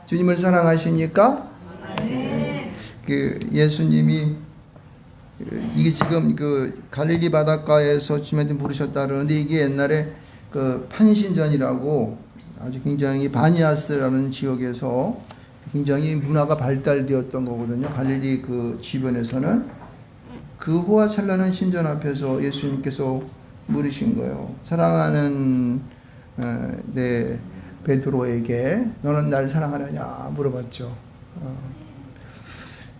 주님을 사랑하십니까? 그 예수님이 이게 지금 그 갈릴리 바닷가에서 주님한테 부르셨다 그러는데 이게 옛날에 그 판신전이라고 아주 굉장히 바니아스라는 지역에서 굉장히 문화가 발달되었던 거거든요. 갈릴리 그 주변에서는 그 호화찬란한 신전 앞에서 예수님께서 물으신 거예요. 사랑하는 내 베드로에게 너는 날 사랑하느냐 물어봤죠.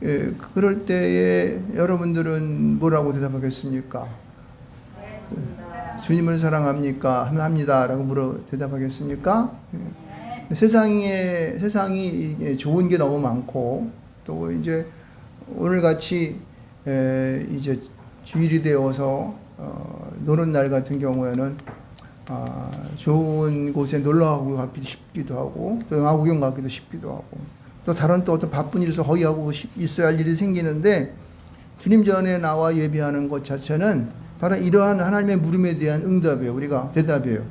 예, 그럴 때에 여러분들은 뭐라고 대답하겠습니까? 주님을 사랑합니까? 합니다. 라고 대답하겠습니까? 예. 세상이 좋은 게 너무 많고, 또 이제 오늘 같이 이제 주일이 되어서 노는 날 같은 경우에는 좋은 곳에 놀러 가기도 싶기도 하고, 또 영화 구경 가기도 싶기도 하고, 또 다른 또 어떤 바쁜 일에서 허위하고 있어야 할 일이 생기는데 주님 전에 나와 예배하는 것 자체는 바로 이러한 하나님의 물음에 대한 응답이에요. 우리가 대답이에요.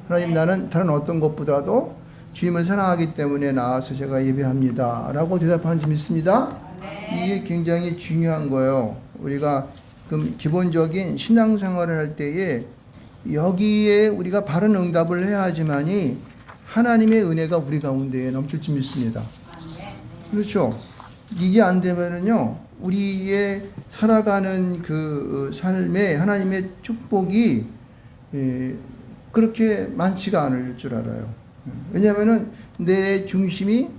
하나님, 나는 다른 어떤 것보다도 주님을 사랑하기 때문에 나와서 제가 예배합니다 라고 대답하는 줄 믿습니다. 이게 굉장히 중요한 거예요. 우리가 그럼 기본적인 신앙생활을 할 때에 여기에 우리가 바른 응답을 해야 하지만이 하나님의 은혜가 우리 가운데에 넘칠 줄 믿습니다. 그렇죠. 이게 안 되면은요, 우리의 살아가는 그 삶에 하나님의 축복이 그렇게 많지가 않을 줄 알아요. 왜냐하면은 내 중심이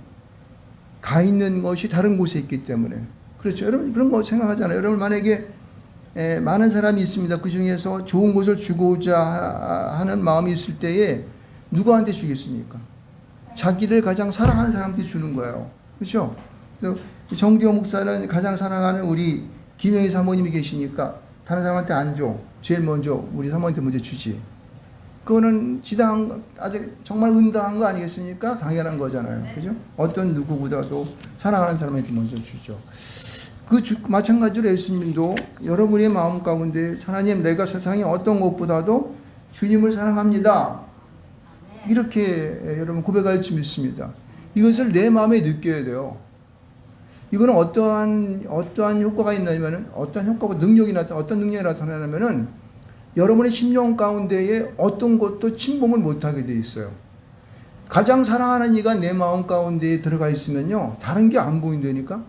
가 있는 것이 다른 곳에 있기 때문에. 그렇죠. 여러분 그런 거 생각하잖아요. 여러분 만약에 많은 사람이 있습니다. 그 중에서 좋은 것을 주고자 하는 마음이 있을 때에 누구한테 주겠습니까? 자기를 가장 사랑하는 사람한테 주는 거예요. 그렇죠? 정기호 목사는 가장 사랑하는 우리 김영희 사모님이 계시니까 다른 사람한테 안 줘. 제일 먼저 우리 사모님한테 먼저 주지. 그거는 아직 정말 응당한 거 아니겠습니까? 당연한 거잖아요. 그죠? 어떤 누구보다도 사랑하는 사람한테 먼저 주죠. 마찬가지로 예수님도 여러분의 마음 가운데 하나님, 내가 세상에 어떤 것보다도 주님을 사랑합니다. 이렇게 여러분 고백할 줄 믿습니다. 이것을 내 마음에 느껴야 돼요. 이거는 어떠한 효과가 있냐면은, 어떤 효과가 어떤 능력이 나타나냐면은, 여러분의 심령 가운데에 어떤 것도 침범을 못하게 돼 있어요. 가장 사랑하는 이가 내 마음 가운데에 들어가 있으면요, 다른 게 안 보인다니까?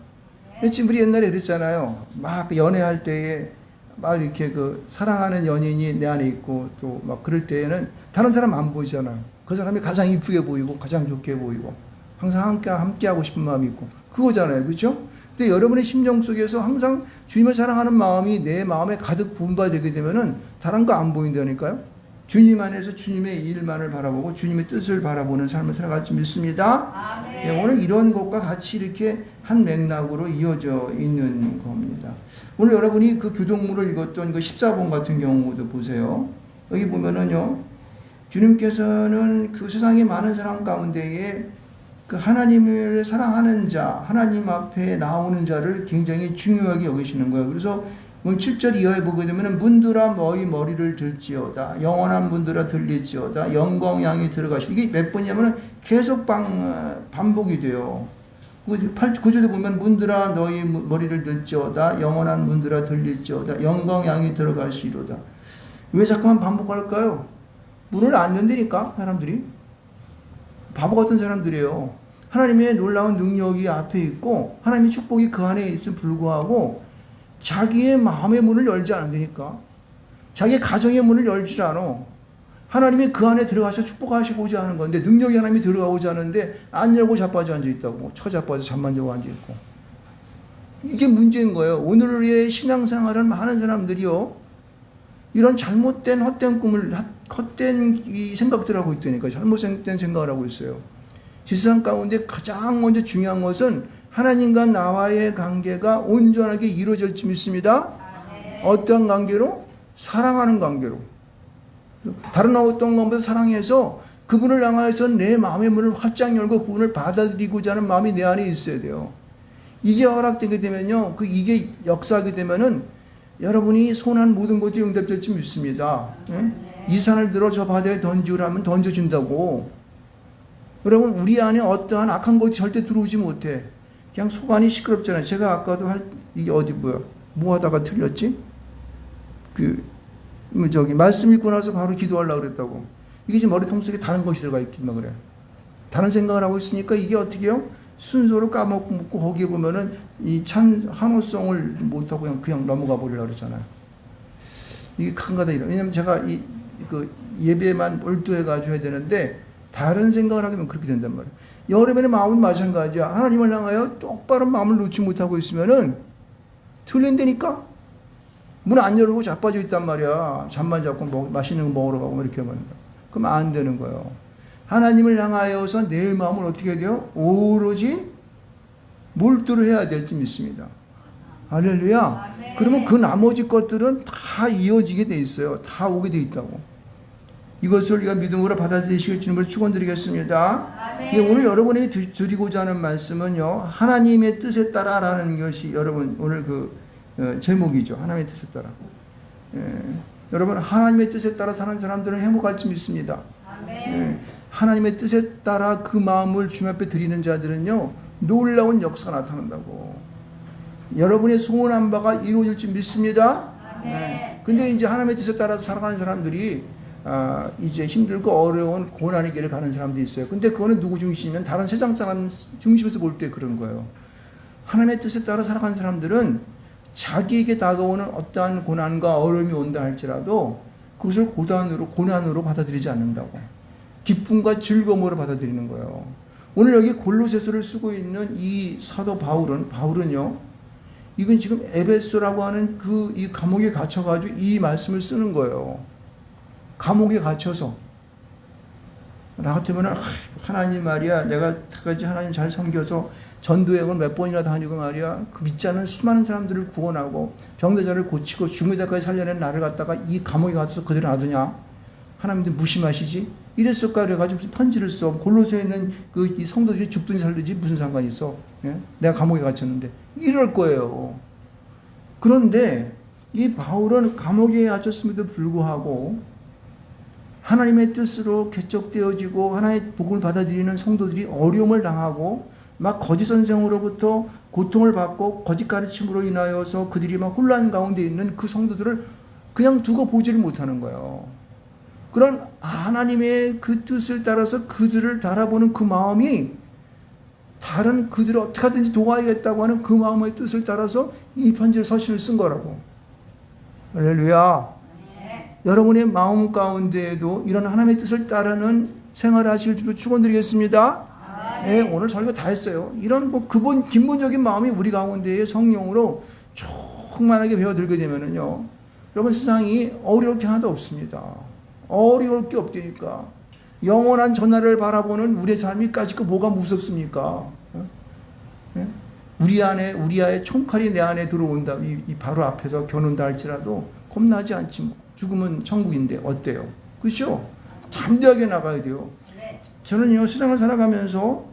지금 우리 옛날에 그랬잖아요. 막 연애할 때에, 막 이렇게 사랑하는 연인이 내 안에 있고, 또 막 그럴 때에는 다른 사람 안 보이잖아요. 그 사람이 가장 이쁘게 보이고, 가장 좋게 보이고, 항상 함께 하고 싶은 마음이 있고, 그거잖아요. 그렇죠? 근데 여러분의 심정 속에서 항상 주님을 사랑하는 마음이 내 마음에 가득 분바되게 되면은 다른 거 안 보인다니까요. 주님 안에서 주님의 일만을 바라보고 주님의 뜻을 바라보는 삶을 살아갈 줄 믿습니다. 네, 오늘 이런 것과 같이 이렇게 한 맥락으로 이어져 있는 겁니다. 오늘 여러분이 그 교동문을 읽었던 그 14번 같은 경우도 보세요. 여기 보면은요, 주님께서는 그 세상의 많은 사람 가운데에 그 하나님을 사랑하는 자, 하나님 앞에 나오는 자를 굉장히 중요하게 여기시는 거예요. 그래서 7절 이하에 보게 되면 문들아 너희 머리를 들지어다, 영원한 문들아 들릴지어다, 영광양이 들어가시오. 이게 몇 번이냐면 계속 반복이 돼요. 9절에 보면 문들아 너희 머리를 들지어다, 영원한 문들아 들릴지어다, 영광양이 들어가시로다. 왜 자꾸만 반복할까요? 문을 안 연다니까 사람들이. 바보 같은 사람들이에요. 하나님의 놀라운 능력이 앞에 있고 하나님의 축복이 그 안에 있음에 불구하고 자기의 마음의 문을 열지 않는다니까. 자기의 가정의 문을 열지 않아. 하나님이 그 안에 들어가서 축복하시고자 하는 건데, 능력이 하나님이 들어가고자 하는데 안 열고 자빠져 앉아있다고. 자빠져 잠만 자고 앉아있고. 이게 문제인 거예요. 오늘의 신앙생활은 많은 사람들이요, 이런 잘못된 헛된 이 생각들을 하고 있다니까. 잘못된 생각을 하고 있어요. 세상 가운데 가장 먼저 중요한 것은 하나님과 나와의 관계가 온전하게 이루어질 줄 믿습니다. 어떠한 관계로? 사랑하는 관계로. 다른 어떤 것보다 사랑해서 그분을 향해서 내 마음의 문을 활짝 열고 그분을 받아들이고자 하는 마음이 내 안에 있어야 돼요. 이게 허락되게 되면요, 이게 역사하게 되면은 여러분이 손한 모든 것들이 응답될 줄 믿습니다. 이 산을 들어 저 바다에 던지우라면 던져준다고. 여러분 우리 안에 어떠한 악한 것이 절대 들어오지 못해. 그냥 속 안이 시끄럽잖아요. 제가 아까도 이게 어디 뭐 하다가 틀렸지? 말씀 읽고 나서 바로 기도하려고 그랬다고. 이게 지금 머리통 속에 다른 것이 들어가 있기만 그래. 다른 생각을 하고 있으니까 이게 어떻게 해요? 순서를 까먹고 거기에 보면은 이 한호성을 못하고 그냥 넘어가 버리려고 그러잖아요. 이게 큰가다 이런. 왜냐면 제가 예배만 몰두해가지고 해야 되는데 다른 생각을 하면 그렇게 된단 말이에요. 여러분의 마음은 마찬가지야. 하나님을 향하여 똑바로 마음을 놓지 못하고 있으면은 틀린다니까? 문 안 열고 자빠져 있단 말이야. 잠만 잡고 맛있는 거 먹으러 가고 이렇게 하면. 그럼 안 되는 거예요. 하나님을 향하여서 내 마음을 어떻게 해야 돼요? 오로지 몰두를 해야 될지 믿습니다. 할렐루야. 그러면 그 나머지 것들은 다 이어지게 돼 있어요. 다 오게 돼 있다고. 이것을 우리가 믿음으로 받아들이실 주님을 축원드리겠습니다. 오늘 여러분에게 드리고자 하는 말씀은요. 하나님의 뜻에 따라라는 것이 여러분 오늘 제목이죠. 하나님의 뜻에 따라. 여러분 하나님의 뜻에 따라 사는 사람들은 행복할지 믿습니다. 하나님의 뜻에 따라 그 마음을 주님 앞에 드리는 자들은요. 놀라운 역사가 나타난다고. 여러분의 소원한 바가 이루어질지 믿습니다. 근데 이제 하나님의 뜻에 따라서 살아가는 사람들이 이제 힘들고 어려운 고난의 길을 가는 사람도 있어요. 근데 그거는 누구 중심이면 다른 세상 사람 중심에서 볼 때 그런 거예요. 하나님의 뜻에 따라 살아가는 사람들은 자기에게 다가오는 어떠한 고난과 어려움이 온다 할지라도 그것을 고난으로 받아들이지 않는다고. 기쁨과 즐거움으로 받아들이는 거예요. 오늘 여기 골로새서를 쓰고 있는 이 사도 바울은요, 이건 지금 에베소라고 하는 이 감옥에 갇혀가지고 이 말씀을 쓰는 거예요. 감옥에 갇혀서. 나 같으면 하나님 말이야, 내가 다같이 하나님 잘 섬겨서 전도여행을 몇 번이나 다니고 말이야, 그 믿지 않는 수많은 사람들을 구원하고 병자를 고치고 죽는 자까지 살려낸 나를 갖다가 이 감옥에 갇혀서 그대로 놔두냐? 하나님도 무심하시지? 이랬을까? 그래가지고 무슨 편지를 써. 골로새에 있는 이 성도들이 죽든지 살든지 무슨 상관이 있어? 예? 내가 감옥에 갇혔는데. 이럴 거예요. 그런데 이 바울은 감옥에 갇혔음에도 불구하고 하나님의 뜻으로 개척되어지고 하나님의 복음을 받아들이는 성도들이 어려움을 당하고 막 거짓 선생으로부터 고통을 받고 거짓 가르침으로 인하여서 그들이 막 혼란 가운데 있는 그 성도들을 그냥 두고 보지를 못하는 거예요. 그런 하나님의 그 뜻을 따라서 그들을 바라보는 그 마음이 다른 그들을 어떻게 하든지 도와야겠다고 하는 그 마음의 뜻을 따라서 이 편지를 서신을 쓴 거라고. 할렐루야. 네. 여러분의 마음 가운데에도 이런 하나님의 뜻을 따르는 생활을 하실 줄로 축원드리겠습니다. 네. 네, 오늘 설교 다 했어요. 이런 기본적인 마음이 우리 가운데에 성령으로 충만하게 배워들게 되면은요, 여러분 세상이 어려울 게 하나도 없습니다. 어려울 게 없다니까. 영원한 전날을 바라보는 우리의 삶이 까짓 거 뭐가 무섭습니까? 우리의 총칼이 내 안에 들어온다. 이 바로 앞에서 겨눈다 할지라도 겁나지 않지 뭐. 죽으면 천국인데 어때요? 그렇죠? 담대하게 나가야 돼요. 저는 세상을 살아가면서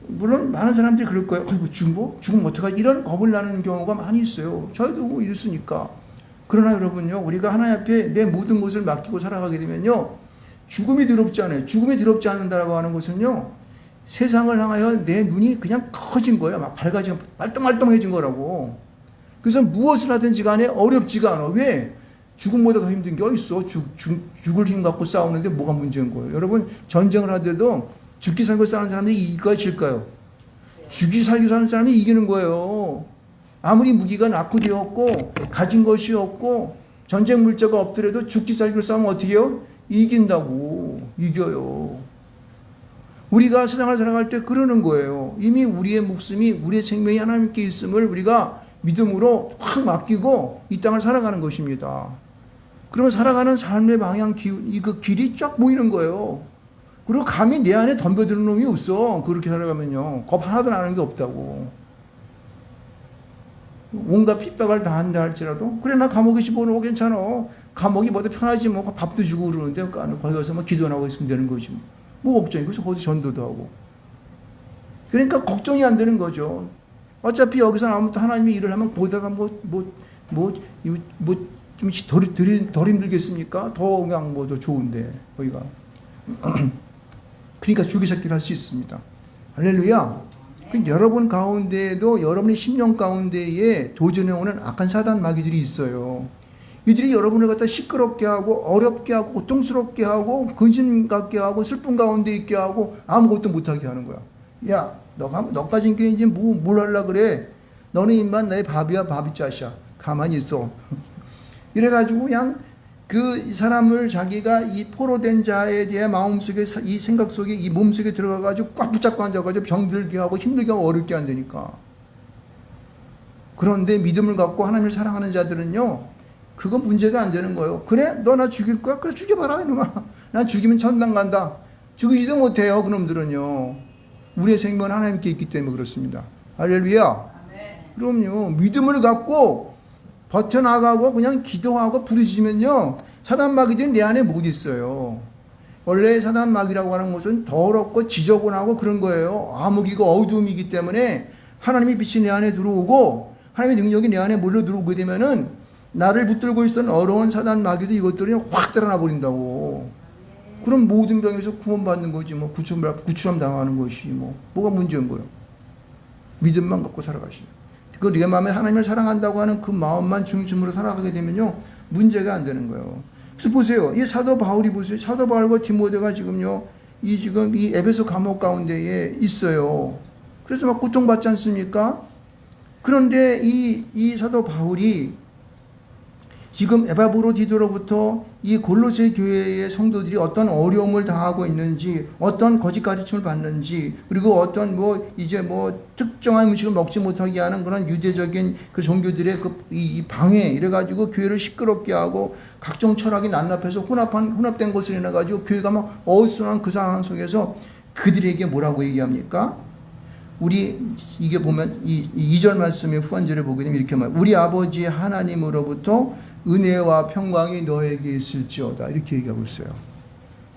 물론 많은 사람들이 그럴 거예요. 아이고 죽으면 어떡하지? 이런 겁을 나는 경우가 많이 있어요. 저희도 이랬으니까. 그러나 여러분요, 우리가 하나님 앞에 내 모든 것을 맡기고 살아가게 되면요, 죽음이 두렵지 않아요. 죽음이 두렵지 않는다라고 하는 것은요, 세상을 향하여 내 눈이 그냥 커진 거예요. 막 밝아지고 말똥말똥해진 거라고. 그래서 무엇을 하든지 간에 어렵지가 않아. 왜? 죽음보다 더 힘든 게 어딨어? 죽을 힘 갖고 싸우는데 뭐가 문제인 거예요? 여러분, 전쟁을 하더라도 죽기 살기 싸우는 사람이 이길까요, 질까요? 죽기 살기 사는 사람이 이기는 거예요. 아무리 무기가 낙후되었고 가진 것이 없고 전쟁 물자가 없더라도 죽기 살기를 싸우면 어떻게 해요? 이긴다고. 이겨요. 우리가 세상을 살아갈 때 그러는 거예요. 이미 우리의 목숨이, 우리의 생명이 하나님께 있음을 우리가 믿음으로 확 맡기고 이 땅을 살아가는 것입니다. 그러면 살아가는 삶의 방향, 그 길이 쫙 보이는 거예요. 그리고 감히 내 안에 덤벼드는 놈이 없어. 그렇게 살아가면요, 겁 하나도 나는 게 없다고. 온갖 핍박을 다 한다 할지라도, 그래 나 감옥에 집어넣어 괜찮아. 감옥이 뭐더 편하지 뭐. 밥도 주고 그러는데 거기 가서 뭐 기도나 하고 있으면 되는 거지 뭐 걱정이. 그래서 거기서 전도도 하고. 그러니까 걱정이 안 되는 거죠. 어차피 여기서 나오면 또 하나님이 일을 하면 거기다가 좀 덜 힘들겠습니까? 더 그냥 더 좋은데 거기가. 그러니까 줄기찾기를 할 수 있습니다. 할렐루야. 여러분 가운데에도 여러분의 심령 가운데에 도전해오는 악한 사단 마귀들이 있어요. 이들이 여러분을 갖다 시끄럽게 하고 어렵게 하고 고통스럽게 하고 근심 갖게 하고 슬픔 가운데 있게 하고 아무것도 못하게 하는 거야. 야, 너까진 게 이제 뭘 하려고 그래? 너는 인만 내 밥이야, 밥이 짜샤. 가만히 있어. 이래가지고 그냥 그 사람을 자기가 이 포로된 자에 대해 마음속에 이 생각 속에 이 몸속에 들어가가지고 꽉 붙잡고 앉아가지고 병들게 하고 힘들게 하고 어렵게 한다니까. 그런데 믿음을 갖고 하나님을 사랑하는 자들은요, 그거 문제가 안 되는 거예요. 그래? 너 나 죽일 거야? 그래, 죽여봐라 이놈아. 나 죽이면 천당 간다. 죽이지도 못해요. 그놈들은요. 우리의 생명은 하나님께 있기 때문에 그렇습니다. 할렐루야. 그럼요. 믿음을 갖고 버텨나가고 그냥 기도하고 부르짖으면요, 사단 마귀들이 내 안에 못 있어요. 원래 사단 마귀라고 하는 것은 더럽고 지저분하고 그런 거예요. 암흑이고 어두움이기 때문에 하나님의 빛이 내 안에 들어오고 하나님의 능력이 내 안에 몰려 들어오게 되면은 나를 붙들고 있었던 어려운 사단 마귀도 이것들이 확 드러나 버린다고. 그럼 모든 병에서 구원받는 거지. 뭐 구출함 당하는 것이 뭐가 문제인 거예요. 믿음만 갖고 살아가시면. 그 내 마음에 하나님을 사랑한다고 하는 그 마음만 중심으로 살아가게 되면요, 문제가 안 되는 거예요. 그래서 보세요. 이 사도 바울이 보세요. 사도 바울과 디모데가 지금요, 지금 이 에베소 감옥 가운데에 있어요. 그래서 막 고통받지 않습니까? 그런데 이 사도 바울이 지금 에바브로디도로부터 이 골로새 교회의 성도들이 어떤 어려움을 당하고 있는지, 어떤 거짓 가르침을 받는지, 그리고 어떤 특정한 음식을 먹지 못하게 하는 그런 유대적인 그 종교들의 이 방해, 이래가지고 교회를 시끄럽게 하고 각종 철학이 난납해서 혼합된 것을 인해가지고 교회가 막 어수선한 그 상황 속에서 그들에게 뭐라고 얘기합니까? 이게 보면 이 2절 말씀의 후반절에 보게 되면 이렇게 말해요. 우리 아버지 하나님으로부터 은혜와 평강이 너에게 있을지어다. 이렇게 얘기하고 있어요.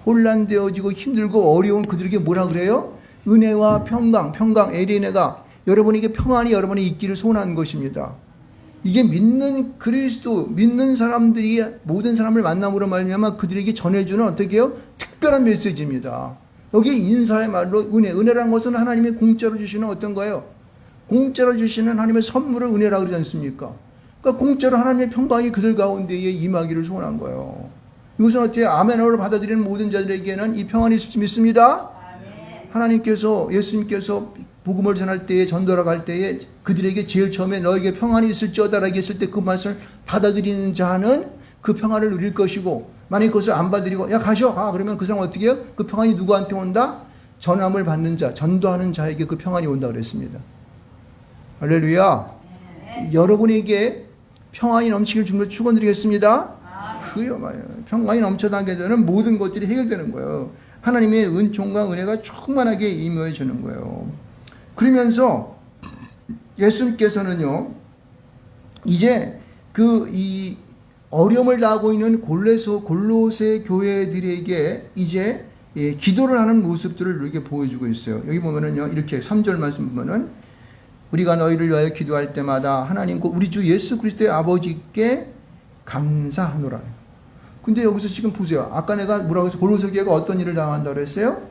혼란되어지고 힘들고 어려운 그들에게 뭐라 그래요? 은혜와 평강, 에리네가 여러분에게 평안이 여러분에 있기를 소원한 것입니다. 이게 믿는 그리스도, 믿는 사람들이 모든 사람을 만남으로 말미암아 그들에게 전해주는 어떻게 해요? 특별한 메시지입니다. 여기 인사의 말로 은혜라는 것은 하나님이 공짜로 주시는 어떤 거예요? 공짜로 주시는 하나님의 선물을 은혜라고 그러지 않습니까? 그러니까 공짜로 하나님의 평강이 그들 가운데에 임하기를 소원한 거예요. 이것은 어떻게 아멘어를 받아들이는 모든 자들에게는 이 평안이 있을지 믿습니다. 아멘. 하나님께서, 예수님께서 복음을 전할 때에, 전도하러 갈 때에 그들에게 제일 처음에 너에게 평안이 있을지어다라고 했을 때 그 말씀을 받아들이는 자는 그 평안을 누릴 것이고, 만약 그것을 안 받아들이고 야 가셔, 그러면 그 사람 어떻게 해요? 그 평안이 누구한테 온다? 전함을 받는 자, 전도하는 자에게 그 평안이 온다 그랬습니다. 할렐루야. 여러분에게 평안이 넘치길 주님으로 축원드리겠습니다. 그요 말이에요. 평안이 넘쳐나게 되는 모든 것들이 해결되는 거예요. 하나님의 은총과 은혜가 충만하게 임해 주는 거예요. 그러면서 예수님께서는요, 이제 이 어려움을 당하고 있는 골로새 교회들에게 이제 기도를 하는 모습들을 이렇게 보여주고 있어요. 여기 보면은요, 이렇게 3절 말씀 보면은 우리가 너희를 위하여 기도할 때마다 하나님 우리 주 예수 그리스도의 아버지께 감사하노라. 근데 여기서 지금 보세요. 아까 내가 뭐라고 해서 골로새 교회가 어떤 일을 당한다고 했어요?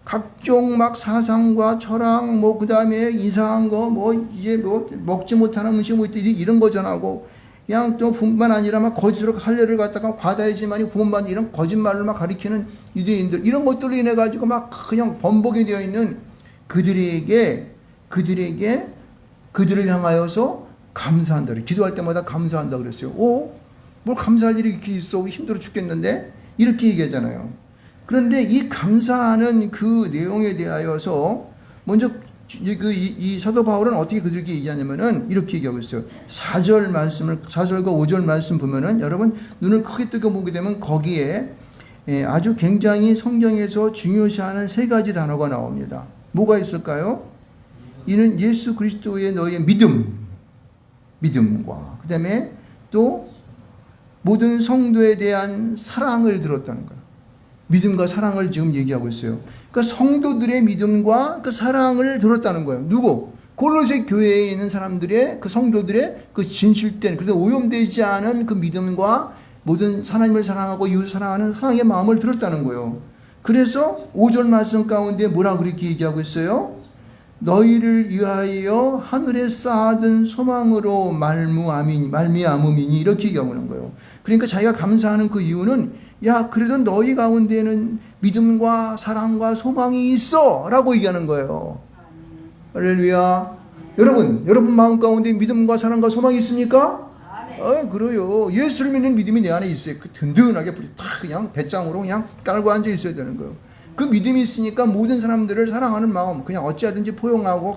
각종 막 사상과 철학, 그 다음에 이상한 거, 이제 먹지 못하는 음식 이런 거 전하고, 그냥 또 뿐만 아니라 막 거짓으로 할례를 갖다가 받아야지만이 구원받는 이런 거짓말을 막 가리키는 유대인들, 이런 것들로 인해 가지고 막 그냥 번복이 되어 있는 그들을 향하여서 감사한다. 기도할 때마다 감사한다 그랬어요. 뭘 감사할 일이 이렇게 있어? 우리 힘들어 죽겠는데? 이렇게 얘기하잖아요. 그런데 이 감사하는 그 내용에 대하여서 먼저 이 사도 바울은 어떻게 그들에게 얘기하냐면은 이렇게 얘기하고 있어요. 4절과 5절 말씀 보면은 여러분 눈을 크게 뜨고 보게 되면 거기에 아주 굉장히 성경에서 중요시하는 세 가지 단어가 나옵니다. 뭐가 있을까요? 이는 예수 그리스도의 너의 믿음과 그 다음에 또 모든 성도에 대한 사랑을 들었다는 거예요. 믿음과 사랑을 지금 얘기하고 있어요. 그러니까 성도들의 믿음과 그 사랑을 들었다는 거예요. 누구? 골로새 교회에 있는 사람들의 그 성도들의 그 진실된, 그래서 오염되지 않은 그 믿음과 모든 하나님을 사랑하고 이웃을 사랑하는 사랑의 마음을 들었다는 거예요. 그래서 5절 말씀 가운데 뭐라 그렇게 얘기하고 있어요? 너희를 위하여 하늘에 쌓아둔 소망으로 말미암음이니 이렇게 얘기하는 거예요. 그러니까 자기가 감사하는 그 이유는 야 그래도 너희 가운데는 믿음과 사랑과 소망이 있어 라고 얘기하는 거예요. 할렐루야. 여러분 마음 가운데 믿음과 사랑과 소망이 있습니까? 그래요. 예수를 믿는 믿음이 내 안에 있어요. 그 든든하게 다 그냥 배짱으로 그냥 깔고 앉아 있어야 되는 거예요. 그 믿음이 있으니까 모든 사람들을 사랑하는 마음, 그냥 어찌하든지 포용하고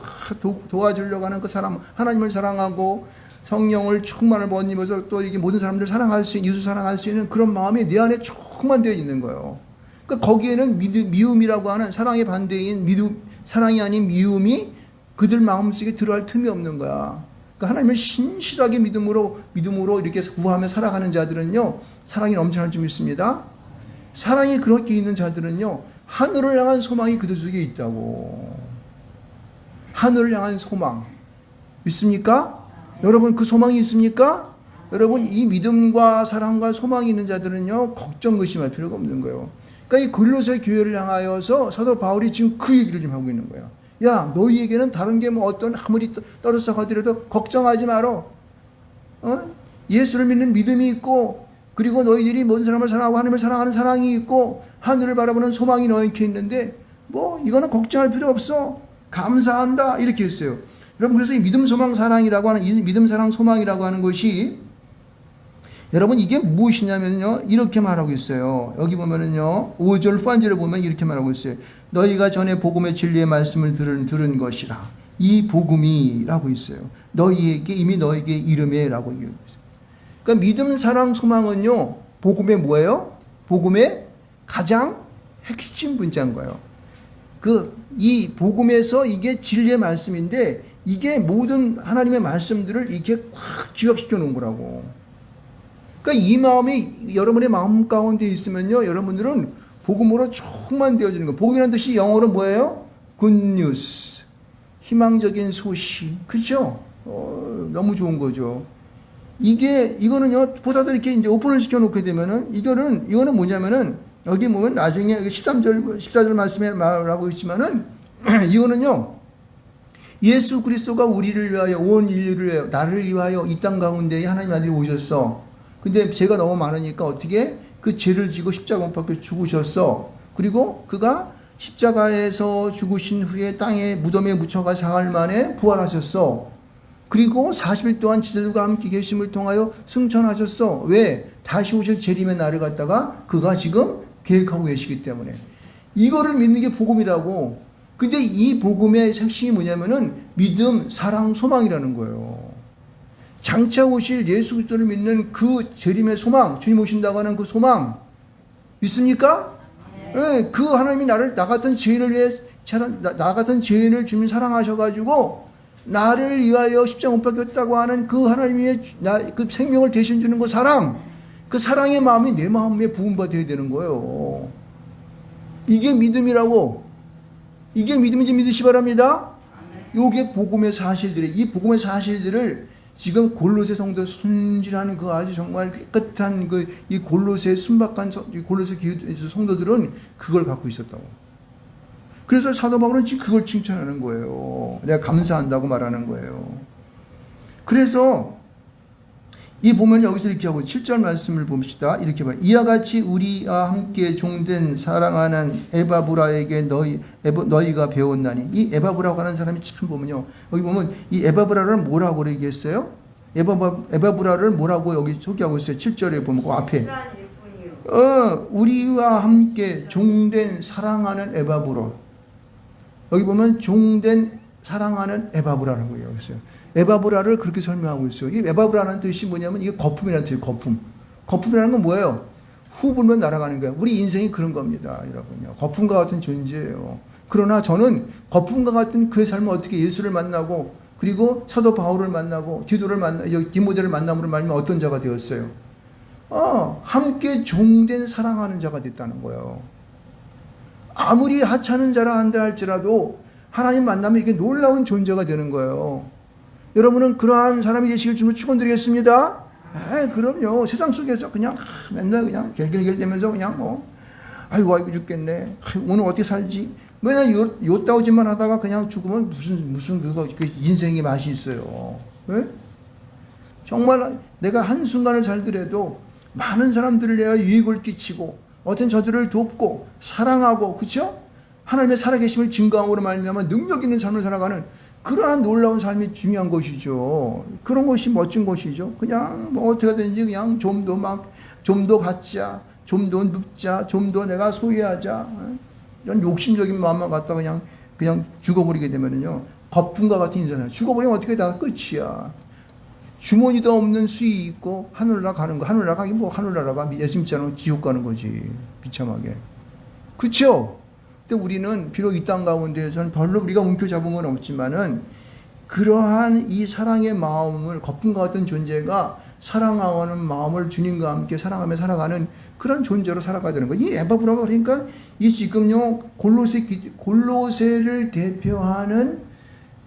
도와주려고 하는 그 사람, 하나님을 사랑하고 성령을 충만을 번입어서 또 이게 모든 사람들을 사랑할 수 있는, 이웃을 사랑할 수 있는 그런 마음이 내 안에 충만되어 있는 거예요. 그러니까 거기에는 미움이라고 하는 사랑의 반대인 사랑이 아닌 미움이 그들 마음속에 들어갈 틈이 없는 거야. 그러니까 하나님을 신실하게 믿음으로 이렇게 구하며 살아가는 자들은요, 사랑이 넘쳐날 줄 믿습니다. 사랑이 그렇게 있는 자들은요, 하늘을 향한 소망이 그들 속에 있다고. 하늘을 향한 소망. 믿습니까? 여러분 그 소망이 있습니까? 여러분 이 믿음과 사랑과 소망이 있는 자들은요, 걱정 의심할 필요가 없는 거예요. 그러니까 이 골로새 교회를 향하여서 사도 바울이 지금 그 얘기를 좀 하고 있는 거예요. 야, 너희에게는 다른 게 뭐 어떤 아무리 떨어져 가더라도 걱정하지 마라. 예수를 믿는 믿음이 있고, 그리고 너희들이 모든 사람을 사랑하고 하나님을 사랑하는 사랑이 있고, 하늘을 바라보는 소망이 너희에게 있는데, 뭐 이거는 걱정할 필요 없어. 감사한다. 이렇게 했어요. 여러분 그래서 이 믿음, 소망, 사랑이라고 하는 이 믿음, 사랑, 소망이라고 하는 것이 여러분 이게 무엇이냐면요, 이렇게 말하고 있어요. 여기 보면은요, 5절 후반절에 보면 이렇게 말하고 있어요. 너희가 전에 복음의 진리의 말씀을 들은 것이라. 이 복음이라고 있어요. 이미 너희에게 이름에라고 얘기하고 있어요. 그러니까 믿음, 사랑, 소망은요, 복음의 뭐예요? 복음의 가장 핵심 문자인 거예요. 이 복음에서 이게 진리의 말씀인데, 이게 모든 하나님의 말씀들을 이렇게 확 집약시켜 놓은 거라고. 그러니까 이 마음이 여러분의 마음 가운데 있으면요, 여러분들은 복음으로 충만되어지는 거예요. 복음이라는 뜻이 영어로 뭐예요? 굿뉴스. 희망적인 소식. 그렇죠? 너무 좋은 거죠. 이거는요, 보다 더 이렇게 이제 오픈을 시켜놓게 되면은, 이거는 뭐냐면은, 여기 보면 나중에 14절 말씀에 말하고 있지만은, 이거는요, 예수 그리스도가 우리를 위하여, 온 인류를 위하여, 나를 위하여 이 땅 가운데에 하나님 아들이 오셨어. 근데 죄가 너무 많으니까 어떻게 그 죄를 지고 십자가 못 박혀 죽으셨어. 그리고 그가 십자가에서 죽으신 후에 땅에 무덤에 묻혀가 사흘 만에 부활하셨어. 그리고 40일 동안 지들과 함께 계심을 통하여 승천하셨어. 왜? 다시 오실 재림의 날을 갖다가 그가 지금 계획하고 계시기 때문에. 이거를 믿는 게 복음이라고. 근데 이 복음의 핵심이 뭐냐면은 믿음, 사랑, 소망이라는 거예요. 장차 오실 예수 그리스도를 믿는 그 재림의 소망, 주님 오신다고 하는 그 소망 믿습니까? 네. 그 하나님이 나 같은 죄인을 위해 나 같은 죄인을 주님 사랑하셔가지고 나를 위하여 십자가 못 박혔다고 하는 그 하나님의 그 생명을 대신 주는 그 사랑, 그 사랑의 마음이 내 마음에 부음받아야 되는 거예요. 이게 믿음이라고. 이게 믿음인지 믿으시 바랍니다. 요게 복음의 사실들이, 이 복음의 사실들을 지금 골로새 성도 순진한 그 아주 정말 깨끗한 이 골로새 순박한 골로새 성도들은 그걸 갖고 있었다고. 그래서 사도 바울은 지금 그걸 칭찬하는 거예요. 내가 감사한다고 말하는 거예요. 그래서 이 보면 여기서 이렇게 하고 7절 말씀을 봅시다. 이렇게 봐요. 이와 같이 우리와 함께 종된 사랑하는 에바브라에게 너희가 배웠나니. 이 에바브라고 하는 사람이 참 보면요, 여기 보면 이 에바브라를 뭐라고 얘기했어요? 에바브라를 뭐라고 여기 소개하고 있어요? 7절에 보면 그 앞에 우리와 함께 종된 사랑하는 에바브라. 여기 보면 종된 사랑하는 에바브라라고 얘기하고 있어요. 에바브라를 그렇게 설명하고 있어요. 이 에바브라는 뜻이 뭐냐면 이게 거품이라는 뜻이에요. 거품이라는 건 뭐예요? 후 불면 날아가는 거예요. 우리 인생이 그런 겁니다, 여러분요. 거품과 같은 존재예요. 그러나 저는 거품과 같은 그의 삶을 어떻게 예수를 만나고, 그리고 사도 바울을 만나고, 디모데를 만남으로 말미암아 어떤 자가 되었어요? 함께 종된 사랑하는 자가 됐다는 거예요. 아무리 하찮은 자라 한다 할지라도 하나님 만나면 이게 놀라운 존재가 되는 거예요. 여러분은 그러한 사람이 되시길 주님을 축원드리겠습니다. 그럼요. 세상 속에서 그냥 맨날 그냥 겔겔겔대면서 그냥 아이고 죽겠네. 아이고, 오늘 어떻게 살지? 맨날 요따오지만 하다가 그냥 죽으면 무슨 그거 그 인생의 맛이 있어요. 네? 정말 내가 한순간을 살더라도 많은 사람들을 내가 유익을 끼치고 어떤 저들을 돕고 사랑하고 그렇죠? 하나님의 살아계심을 증거함으로 말미암아 능력 있는 삶을 살아가는 그러한 놀라운 삶이 중요한 것이죠. 그런 것이 멋진 것이죠. 그냥 뭐 어떻게 되는지 그냥 좀 더 갖자, 좀 더 눕자, 좀 더 내가 소유하자 이런 욕심적인 마음만 갖다 그냥 죽어버리게 되면은요 거품과 같은 인생이에요. 죽어버리면 어떻게 다 끝이야. 주머니도 없는 수익이 있고 하늘나라 가는 거. 하늘나라 가긴 뭐 하늘나라가 예수 믿지 않으면 지옥 가는 거지. 비참하게. 그쵸? 근데 우리는 비록 이 땅 가운데에서는 별로 우리가 움켜잡은 건 없지만은 그러한 이 사랑의 마음을 거품과 같은 존재가 사랑하는 마음을 주님과 함께 사랑하며 살아가는 그런 존재로 살아가야 되는 거예요. 이 에바브라가 그러니까 이 지금요 골로새를 대표하는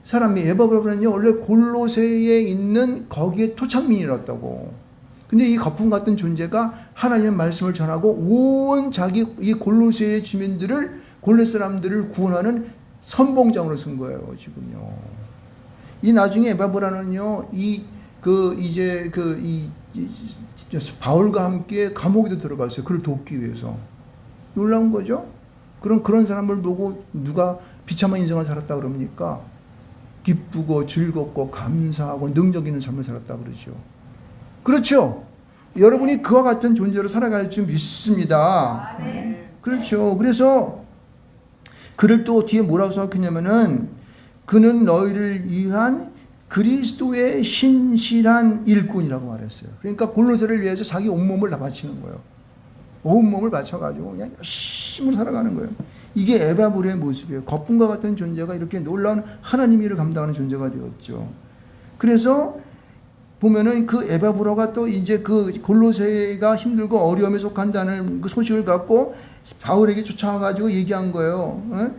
사람이 에바브라는요 원래 골로새에 있는 거기에 토착민이었다고. 근데 이 거품 같은 존재가 하나님의 말씀을 전하고 온 자기 이 골로새의 주민들을 골로 사람들을 구원하는 선봉장으로 쓴 거예요 지금요. 이 나중에 에바브라는요 바울과 함께 감옥에도 들어갔어요. 그를 돕기 위해서. 놀라운 거죠. 그런 사람을 보고 누가 비참한 인생을 살았다 그럽니까? 기쁘고 즐겁고 감사하고 능력 있는 삶을 살았다 그러죠. 그렇죠? 여러분이 그와 같은 존재로 살아갈 줄 믿습니다. 그렇죠. 그래서 그를 또 뒤에 뭐라고 생각했냐면은 그는 너희를 위한 그리스도의 신실한 일꾼이라고 말했어요. 그러니까 골로새를 위해서 자기 온몸을 다 바치는 거예요. 온몸을 바쳐가지고 그냥 열심히 살아가는 거예요. 이게 에바브라의 모습이에요. 거품과 같은 존재가 이렇게 놀라운 하나님의 일을 감당하는 존재가 되었죠. 그래서 보면은 그 에바브라가 또 이제 그 골로새가 힘들고 어려움에 속한다는 그 소식을 갖고 바울에게 쫓아와가지고 얘기한 거예요.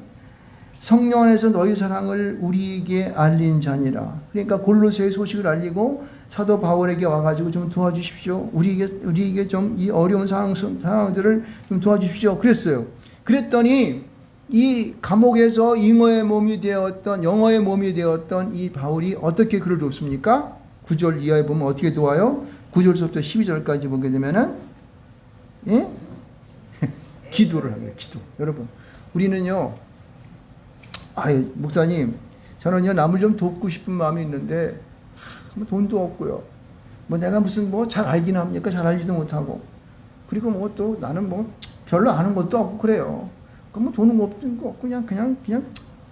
성령 안에서 너희 사랑을 우리에게 알린 자니라. 그러니까 골로새의 소식을 알리고 사도 바울에게 와가지고 좀 도와주십시오. 우리에게 좀 이 어려운 상황들을 좀 도와주십시오. 그랬어요. 그랬더니 이 감옥에서 영어의 몸이 되었던 이 바울이 어떻게 그를 돕습니까? 9절 이하에 보면 어떻게 도와요? 9절부터 12절까지 보게 되면은 예? 기도를 하고요. 기도. 여러분, 우리는요. 목사님, 저는요 남을 좀 돕고 싶은 마음이 있는데 뭐 돈도 없고요. 뭐 내가 무슨 뭐 잘 알긴 합니까? 잘 알지도 못하고. 그리고 뭐 또 나는 뭐 별로 아는 것도 없고 그래요. 그럼 뭐 돈은 없고 그냥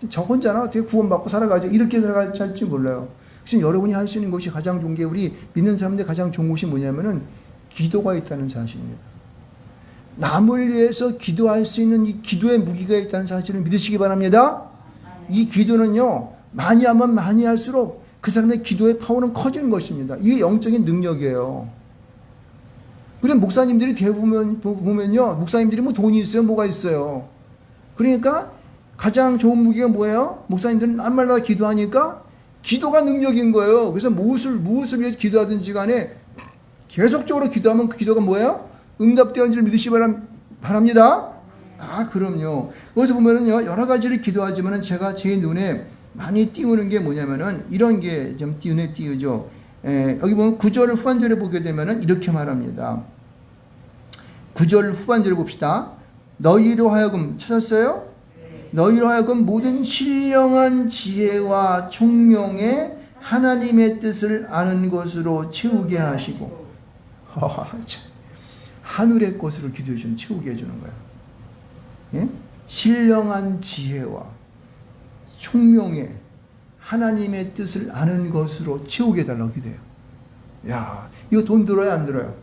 저 혼자나 어떻게 구원받고 살아가죠. 이렇게 살아갈지 몰라요. 그래서 여러분이 할 수 있는 것이 가장 좋은 게 우리 믿는 사람들 가장 좋은 것이 뭐냐면은 기도가 있다는 사실입니다. 남을 위해서 기도할 수 있는 이 기도의 무기가 있다는 사실을 믿으시기 바랍니다. 이 기도는요 많이 하면 많이 할수록 그 사람의 기도의 파워는 커지는 것입니다. 이게 영적인 능력이에요. 그래 목사님들이 대부분 보면요 목사님들이 뭐 돈이 있어요 뭐가 있어요. 그러니까 가장 좋은 무기가 뭐예요? 목사님들은 날마다 기도하니까 기도가 능력인 거예요. 그래서 무엇을 위해서 기도하든지 간에 계속적으로 기도하면 그 기도가 뭐예요? 응답되는 줄 믿으시기 바랍니다. 그럼요. 여기서 보면은요, 여러 가지를 기도하지만은 제가 제 눈에 많이 띄우는 게 뭐냐면은 이런 게 좀 눈에 띄우죠. 여기 보면 9절 후반절에 보게 되면은 이렇게 말합니다. 9절 후반절에 봅시다. 너희로 하여금 찾았어요? 너희로 하여금 모든 신령한 지혜와 총명에 하나님의 뜻을 아는 것으로 채우게 하시고 하늘의 것으로 기도해 주는 채우게 해주는 거예요. 예? 신령한 지혜와 총명에 하나님의 뜻을 아는 것으로 채우게 해달라고 기도해요. 야, 이거 돈 들어요 안 들어요?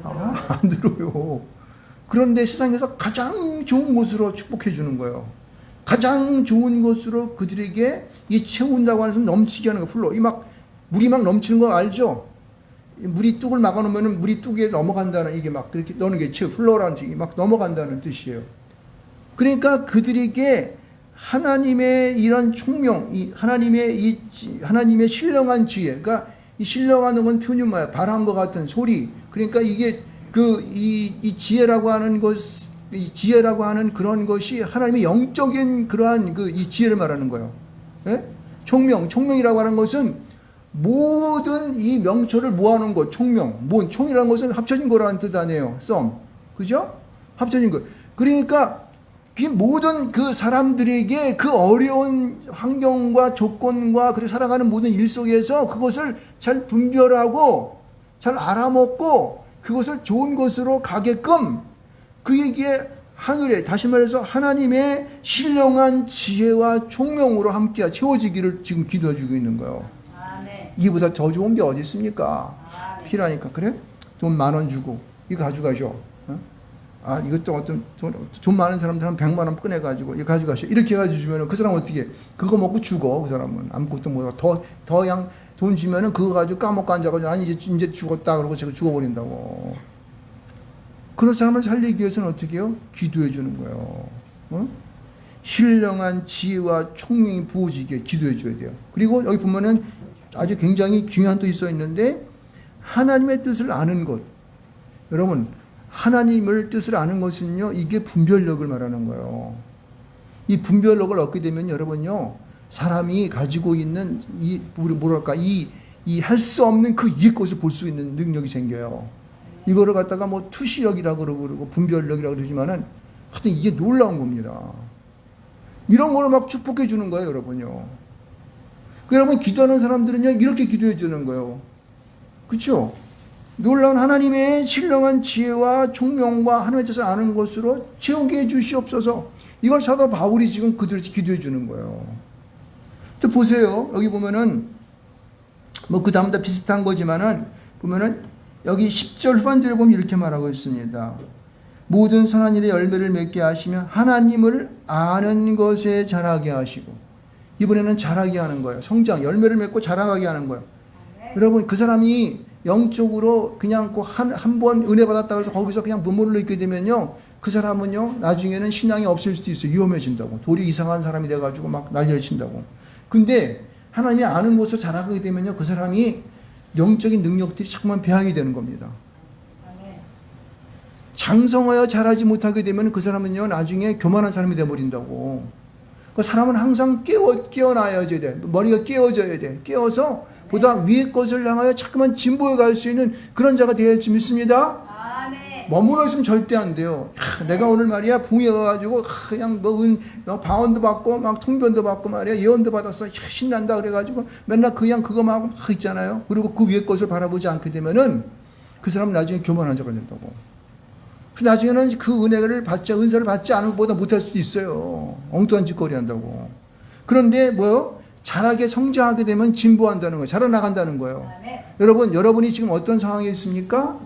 안 들어요. 그런데 세상에서 가장 좋은 것으로 축복해 주는 거예요. 가장 좋은 것으로 그들에게 이 채운다고 하는 넘치게 하는 거. 풀로 물이 막 넘치는 거 알죠? 물이 뚝을 막아놓으면 물이 뚝에 넘어간다는, 이게 막 그렇게 넣는 게 플로라는 뜻이 막 넘어간다는 뜻이에요. 그러니까 그들에게 하나님의 이런 총명, 하나님의 신령한 지혜, 그러니까 이 신령한 건 표현이 뭐야? 바람과 같은 소리. 그러니까 이게 이 지혜라고 하는 것, 이 지혜라고 하는 그런 것이 하나님의 영적인 그러한 이 지혜를 말하는 거예요. 예? 총명이라고 하는 것은 모든 이 명철을 모아놓은 것, 총이라는 것은 합쳐진 거라는 뜻 아니에요. 그죠? 합쳐진 것. 그러니까 이 모든 그 사람들에게 그 어려운 환경과 조건과 그렇게 살아가는 모든 일 속에서 그것을 잘 분별하고 잘 알아먹고 그것을 좋은 것으로 가게끔 그에게 하늘에, 다시 말해서 하나님의 신령한 지혜와 총명으로 함께 채워지기를 지금 기도해 주고 있는 거예요. 아멘. 이보다 더 좋은 게 어디 있습니까? 아멘. 필요하니까. 그래? 돈 10,000원 주고 이거 가져가셔. 이것도 어떤 돈 많은 사람들 한 100만 원 꺼내가지고 이거 가져가셔. 이렇게 해가지고 주면은 그 사람 어떻게 그거 먹고 죽어. 그 사람은 아무것도 못하고 더 그냥 돈 주면은 그거 가지고 까먹고 앉아가지고 아니 이제 죽었다 그러고 제가 죽어버린다고. 그런 사람을 살리기 위해서는 어떻게 해요? 기도해 주는 거예요. 신령한 지혜와 총명이 부어지게 기도해 줘야 돼요. 그리고 여기 보면은 아주 굉장히 중요한 뜻이 써 있는데 하나님의 뜻을 아는 것. 여러분 하나님을 뜻을 아는 것은요 이게 분별력을 말하는 거예요. 이 분별력을 얻게 되면 여러분요 사람이 가지고 있는 이 할 수 없는 그 위의 것을 볼 수 있는 능력이 생겨요. 이거를 갖다가 뭐 투시력이라고 그러고 분별력이라고 그러지만은 하여튼 이게 놀라운 겁니다. 이런 거를 막 축복해 주는 거예요, 여러분요. 여러분 기도하는 사람들은요 이렇게 기도해 주는 거예요. 그렇죠? 놀라운 하나님의 신령한 지혜와 총명과 하나님의 뜻을 아는 것으로 채우게 해 주시옵소서. 이걸 사도 바울이 지금 그들에게 기도해 주는 거예요. 또 보세요. 여기 보면은 뭐 그 다음 다 비슷한 거지만은 보면은 여기 10절 후반절에 보면 이렇게 말하고 있습니다. 모든 선한 일의 열매를 맺게 하시며 하나님을 아는 것에 자라게 하시고. 이번에는 자라게 하는 거예요. 성장, 열매를 맺고 자라가게 하는 거예요. 여러분 그 사람이 영적으로 그냥 한 번 은혜 받았다 그래서 거기서 그냥 머물러 있게 되면요 그 사람은요 나중에는 신앙이 없을 수도 있어요. 위험해진다고. 도리 이상한 사람이 돼가지고 막 난리를 친다고. 근데 하나님이 아는 곳으로 자라가게 되면요 그 사람이 영적인 능력들이 자꾸만 배양이 되는 겁니다. 장성하여 자라지 못하게 되면 그 사람은요 나중에 교만한 사람이 되어버린다고. 그 사람은 항상 깨어나야 돼. 머리가 깨어져야 돼. 깨어서 보다 위의 것을 향하여 자꾸만 진보해 갈 수 있는 그런 자가 되어야 할지 믿습니다. 아멘. 머물러 있으면 절대 안 돼요. 내가 오늘 말이야 부흥회 가가지고 그냥 방언도 받고 막 통변도 받고 말이야 예언도 받았어 신난다 그래가지고 맨날 그냥 그거만 하고 막 있잖아요. 그리고 그 위의 것을 바라보지 않게 되면은 그 사람은 나중에 교만한 자가 된다고. 나중에는 그 은혜를 은사를 받지 않은 것보다 못할 수도 있어요. 엉뚱한 짓거리 한다고. 그런데 자라게 성장하게 되면 진보한다는 거예요. 자라나간다는 거예요. 아멘. 여러분이 지금 어떤 상황에 있습니까?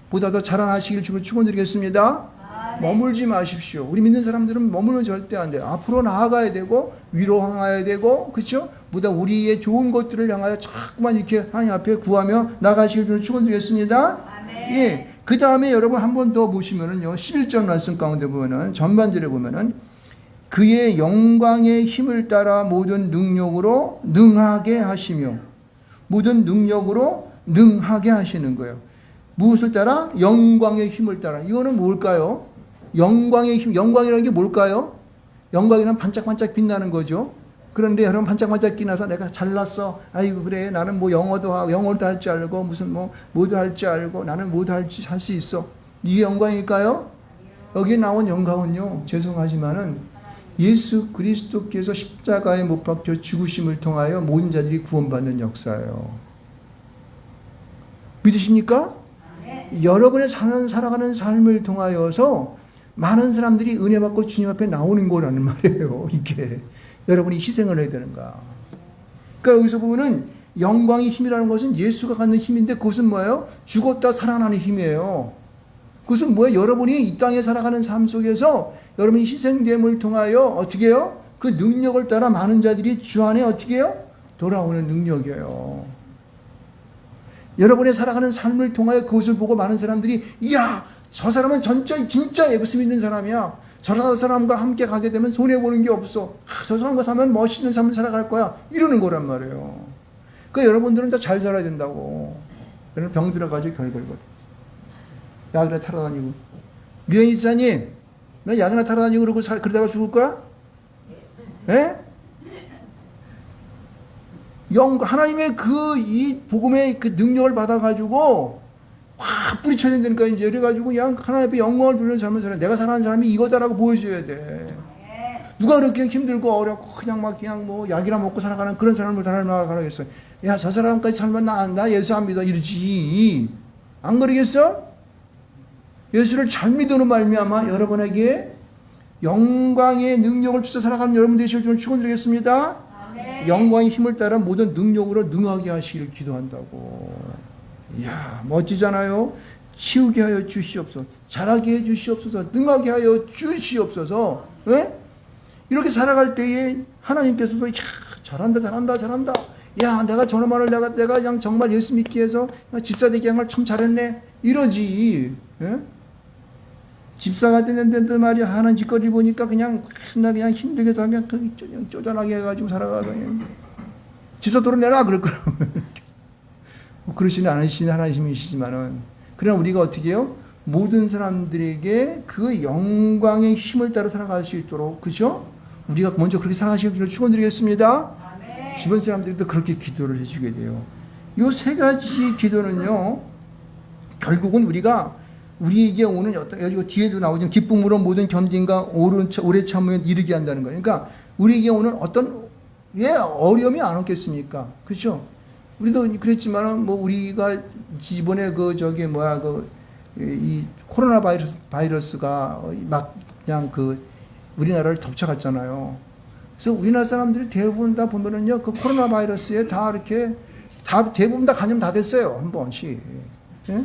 보다 더 자라나시길 주로 축원드리겠습니다. 아멘. 머물지 마십시오. 우리 믿는 사람들은 머물면 절대 안 돼요. 앞으로 나아가야 되고 위로 향해야 되고 그렇죠? 보다 우리의 좋은 것들을 향하여 자꾸만 이렇게 하나님 앞에 구하며 나가시길 주로 축원드리겠습니다. 아멘. 예. 그 다음에 여러분 한 번 더 보시면은요 11절 말씀 가운데 보면은 전반절에 보면은 그의 영광의 힘을 따라 모든 능력으로 능하게 하시며 모든 능력으로 능하게 하시는 거예요. 무엇을 따라? 영광의 힘을 따라. 이거는 뭘까요? 영광의 힘, 영광이라는 게 뭘까요? 영광이란 반짝반짝 빛나는 거죠. 그런데 여러분 반짝반짝 빛나서 내가 잘났어. 아이고 그래 나는 뭐 영어도 할 줄 알고 무슨 뭐도 할 줄 알고 나는 뭐도 할 수 있어. 이게 영광일까요? 여기 나온 영광은요 죄송하지만은 예수 그리스도께서 십자가에 못 박혀 죽으심을 통하여 모든 자들이 구원받는 역사예요. 믿으십니까? 아멘. 여러분의 살아가는 삶을 통하여서 많은 사람들이 은혜 받고 주님 앞에 나오는 거라는 말이에요. 이게 여러분이 희생을 해야 되는가. 그러니까 여기서 보면은 영광의 힘이라는 것은 예수가 갖는 힘인데 그것은 뭐예요? 죽었다 살아나는 힘이에요. 그것은 뭐예요? 여러분이 이 땅에 살아가는 삶 속에서 여러분이 희생됨을 통하여 어떻게 해요? 그 능력을 따라 많은 자들이 주 안에 어떻게 해요? 돌아오는 능력이에요. 여러분의 살아가는 삶을 통하여 그것을 보고 많은 사람들이 이야 저 사람은 진짜 예수 믿는 사람이야. 저 사람과 함께 가게 되면 손해보는 게 없어. 저 사람과 살면 멋있는 삶을 살아갈 거야. 이러는 거란 말이에요. 그러니까 여러분들은 다 잘 살아야 된다고. 여러분 병 들어가지고 결ገል거려. 야 그래 타러 다니고. 미연이 지사님 너 약이나 타러 다니고 그러다가 죽을 거야? 예? 하나님의 이 복음의 그 능력을 받아가지고 확 뿌리쳐야 된다니까, 이제. 이래가지고 그냥 하나님 앞에 영광을 돌리는 삶을 살아. 내가 사랑하는 사람이 이거다라고 보여줘야 돼. 누가 그렇게 힘들고 어렵고 그냥 뭐 약이나 먹고 살아가는 그런 사람을 하나님 알아가겠어요. 야, 저 사람까지 살면 나 예수 안 믿어. 이러지. 안 그러겠어? 예수를 잘 믿는 말미암아 여러분에게 영광의 능력을 주셔 살아가는 여러분 되실 줄 축원드리겠습니다. 영광의 힘을 따라 모든 능력으로 능하게 하시기를 기도한다고. 이야, 멋지잖아요. 치우게 하여 주시옵소서. 잘하게 해 주시옵소서. 능하게 하여 주시옵소서. 예? 이렇게 살아갈 때에 하나님께서도 야, 잘한다. 야, 내가 저놈을 내가 그냥 정말 예수 믿기 위해서 집사 되게 한 걸 참 잘했네. 이러지. 예? 집사가 되는데도 말이야, 하는 짓거리 보니까 그냥 힘들게 살면 쪼잔하게 해가지고 살아가더니 집사 돌아내라 그럴 거라고. 그러시는 않으시는 하나님이시지만은, 그러나 우리가 어떻게 해요? 모든 사람들에게 그 영광의 힘을 따라 살아갈 수 있도록, 그죠? 우리가 먼저 그렇게 살아가시길 주로 축원드리겠습니다. 주변 사람들도 그렇게 기도를 해주게 돼요. 이 세 가지 기도는요, 결국은 우리에게 오는 여기 뒤에도 나오지만 기쁨으로 모든 겸손과 오래 참으며 이르게 한다는 거예요. 그러니까 우리에게 오는 어떤 어려움이 안 오겠습니까? 그렇죠? 우리도 그랬지만은 뭐 우리가 이번에 이 코로나 바이러스가 막 그냥 우리나라를 덮쳐갔잖아요. 그래서 우리나라 사람들이 대부분 다 보면은요, 그 코로나 바이러스에 대부분 다 감염 다 됐어요. 한 번씩. 예?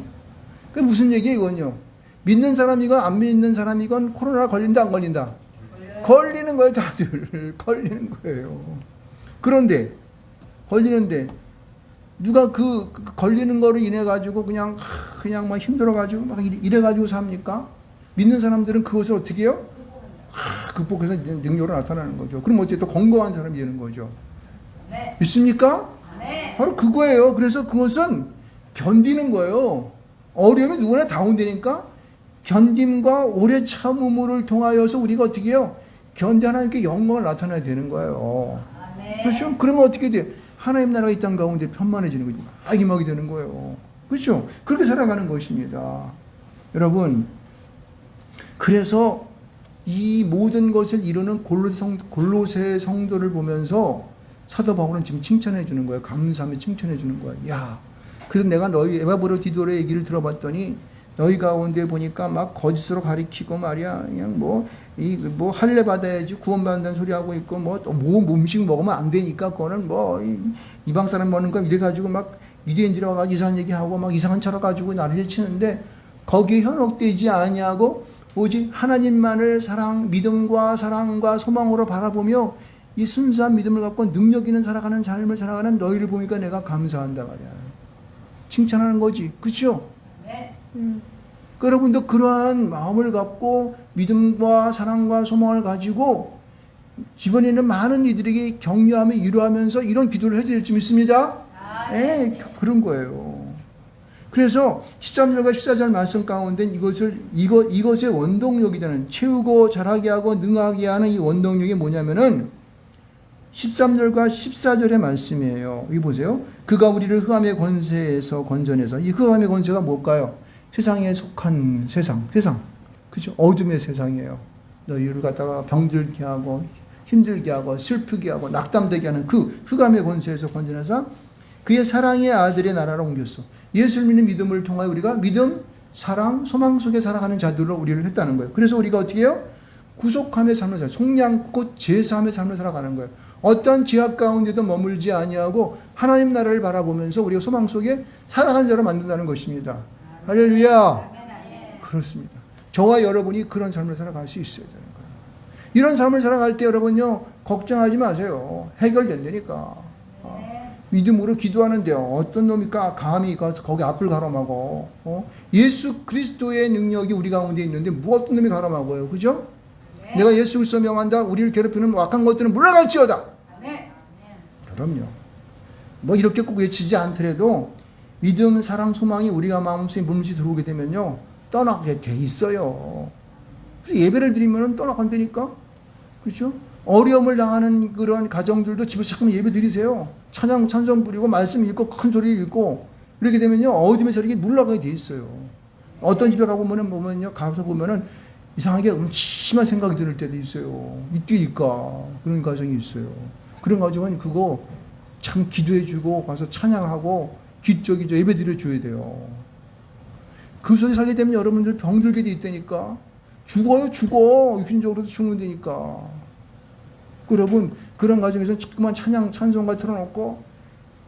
그 무슨 얘기예요, 이건요? 믿는 사람이건 안 믿는 사람이건 코로나 걸린다, 안 걸린다? 걸리는 거예요, 다들. 걸리는 거예요. 그런데, 걸리는데, 누가 걸리는 거로 인해가지고 그냥 막 힘들어가지고 막 이래가지고 삽니까? 믿는 사람들은 그것을 어떻게 해요? 극복해서 능력으로 나타나는 거죠. 그럼 어떻게 또 건강한 사람이 되는 거죠? 네. 믿습니까? 네. 바로 그거예요. 그래서 그것은 견디는 거예요. 어려움이 누구나 다운되니까 견딤과 오래 참음을 통하여서 우리가 어떻게 해요? 견디 하나님께 영광을 나타내야 되는 거예요. 네. 그렇죠? 그러면 어떻게 돼요? 하나님 나라가 이 땅 가운데 편만해지는 거죠. 막 임하게 되는 거예요. 그렇죠? 그렇게 살아가는 것입니다. 여러분, 그래서 이 모든 것을 이루는 골로새 성도를 보면서 사도 바울은 지금 칭찬해 주는 거예요. 감사하며 칭찬해 주는 거예요. 야, 그래서 내가 너희 에바브로디도의 얘기를 들어봤더니 너희 가운데 보니까 막 거짓으로 가리키고 말이야, 그냥 뭐 할례 받아야지 구원받는다는 소리 하고 있고 뭐 음식 먹으면 안 되니까 그거는 뭐 이방 사람 먹는 거 이래가지고 막 유대인들이 와가지고 이상한 얘기하고 막 이상한 철학 가지고 난리를 치는데 거기에 현혹되지 아니하고 오직 하나님만을 믿음과 사랑과 소망으로 바라보며 이 순수한 믿음을 갖고 능력 있는 살아가는 삶을 살아가는 너희를 보니까 내가 감사한다 말이야. 칭찬하는 거지. 그렇죠? 네. 여러분도 그러한 마음을 갖고 믿음과 사랑과 소망을 가지고 주변에 있는 많은 이들에게 격려하며 위로하면서 이런 기도를 해야 될지 믿습니다. 네, 그런 거예요. 그래서 13절과 14절 말씀 가운데 이것의 원동력이 되는 채우고 자라게 하고 능하게 하는 이 원동력이 뭐냐면은 13절과 14절의 말씀이에요. 여기 보세요. 그가 우리를 흑암의 권세에서 건져내서, 이 흑암의 권세가 뭘까요? 세상에 속한 세상. 그죠? 어둠의 세상이에요. 너희를 갖다가 병들게 하고 힘들게 하고 슬프게 하고 낙담되게 하는 그 흑암의 권세에서 건져내서 그의 사랑의 아들의 나라로 옮겼어. 예수를 믿는 믿음을 통하여 우리가 믿음, 사랑, 소망 속에 살아가는 자들로 우리를 했다는 거예요. 그래서 우리가 어떻게 해요? 구속함의 삶을 살아, 속량꽃 제사함의 삶을 살아가는 거예요. 어떤 지학 가운데도 머물지 아니하고 하나님 나라를 바라보면서 우리가 소망 속에 살아가는 자로 만든다는 것입니다. 할렐루야. 그렇습니다. 저와 여러분이 그런 삶을 살아갈 수 있어야 되는 거예요. 이런 삶을 살아갈 때 여러분요, 걱정하지 마세요. 해결된다니까. 믿음으로 기도하는데요, 어떤 놈이 감히 거기 앞을 가로막어? 예수 그리스도의 능력이 우리 가운데 있는데 어떤 놈이 가로막어요? 그죠? 네. 내가 예수 그리스도 명한다. 우리를 괴롭히는 악한 것들은 물러갈지어다. 네. 그럼요. 뭐 이렇게 꼭 외치지 않더라도 믿음, 사랑, 소망이 우리가 마음속에 물밀지 들어오게 되면요, 떠나게 돼 있어요. 그래서 예배를 드리면 떠나간다니까. 그렇죠? 어려움을 당하는 그런 가정들도 집에서 잠깐 예배 드리세요. 찬송 부리고 말씀 읽고 큰 소리 읽고 이렇게 되면요 어둠에서 이렇게 물러가게 돼 있어요. 어떤 집에 보면요 가서 보면은 이상하게 음침한 생각이 들 때도 있어요. 이때니까 그런 가정이 있어요. 그런 가정은 그거 참 기도해주고 가서 찬양하고 기적이죠 예배 드려줘야 돼요. 그 속에 살게 되면 여러분들 병들게 돼 있다니까. 죽어요 죽어. 육신적으로도 죽는다니까. 여러분 그런 가정에서 자꾸만 찬송가 틀어놓고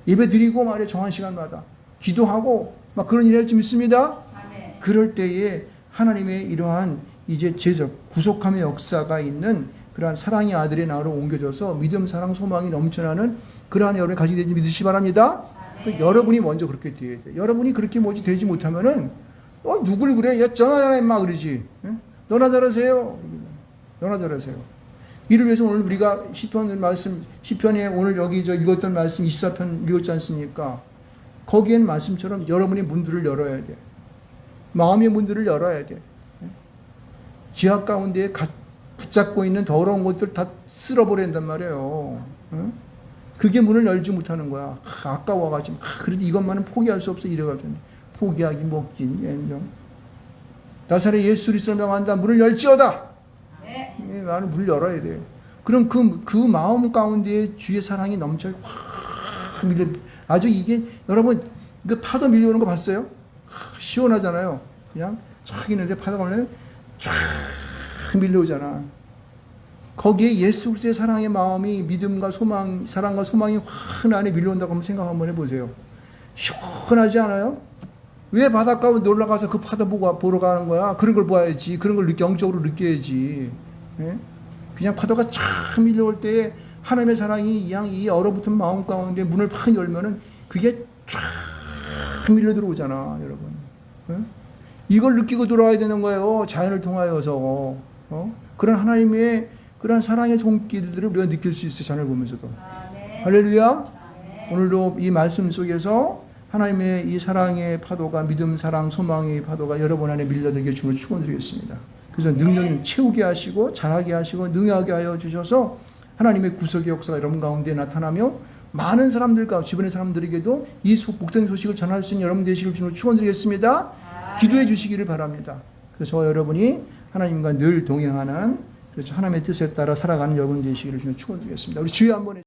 예배 드리고 말이야 정한 시간마다 기도하고 막 그런 일 할 줄 믿습니다. 아멘. 그럴 때에 하나님의 이러한 이제 제적 구속함의 역사가 있는 그러한 사랑의 아들의 나로 옮겨져서 믿음 사랑 소망이 넘쳐나는 그러한 여러분이 가지게 되지 믿으시기 바랍니다. 여러분이 먼저 그렇게 돼야 돼. 여러분이 그렇게 되지 못하면은 누굴 그래? 야 전화하라 임마 그러지. 너나 잘하세요. 너나 잘하세요. 이를 위해서 오늘 우리가 시편 말씀, 시편에 오늘 여기 읽었던 말씀 24편 읽었지 않습니까? 거기엔 말씀처럼 여러분의 문들을 열어야 돼. 마음의 문들을 열어야 돼. 지하 가운데 붙잡고 있는 더러운 것들 다 쓸어버린단 말이에요. 그게 문을 열지 못하는 거야. 아까워가지고 그래도 이것만은 포기할 수 없어 이래가지고 포기하기 먹긴 연정. 나사렛 예수 그리스도를 명한다. 문을 열지어다. 네. 나는 문을 열어야 돼요. 그럼 그 마음 가운데 주의 사랑이 넘쳐 확 밀려. 아주 이게 여러분 그 파도 밀려오는 거 봤어요? 시원하잖아요. 그냥 쫙 있는데 파도가 오면 쫙 밀려오잖아. 거기에 예수 그리스도의 사랑의 마음이 믿음과 소망, 사랑과 소망이 확 안에 밀려온다고 한번 생각 한번 해보세요. 시원하지 않아요? 왜 바닷가 놀러 가서 그 파도 보러 가는 거야? 그런 걸 봐야지. 그런 걸 영적으로 느껴야지. 예? 그냥 파도가 쫙 밀려올 때에 하나님의 사랑이 이 얼어붙은 마음 가운데 문을 팍 열면은 그게 쫙 밀려 들어오잖아, 여러분. 예? 이걸 느끼고 돌아와야 되는 거예요. 자연을 통하여서. 그런 하나님의 그런 사랑의 손길들을 우리가 느낄 수 있어요. 자연을 보면서도. 아멘. 할렐루야. 아멘. 오늘도 이 말씀 속에서 하나님의 이 사랑의 파도가 믿음, 사랑, 소망의 파도가 여러분 안에 밀려들게 주를 축원드리겠습니다. 그래서 능력 채우게 하시고 잘하게 하시고 능하게 하여 주셔서 하나님의 구속의 역사가 여러분 가운데 나타나며 많은 사람들과 주변의 사람들에게도 이 복된 소식을 전할 수 있는 여러분 되시길 주를 축원드리겠습니다. 기도해 주시기를 바랍니다. 그래서 저 여러분이 하나님과 늘 동행하는 그래서 하나님의 뜻에 따라 살아가는 여러분 되시기를 주를 축원드리겠습니다. 우리 주여 한번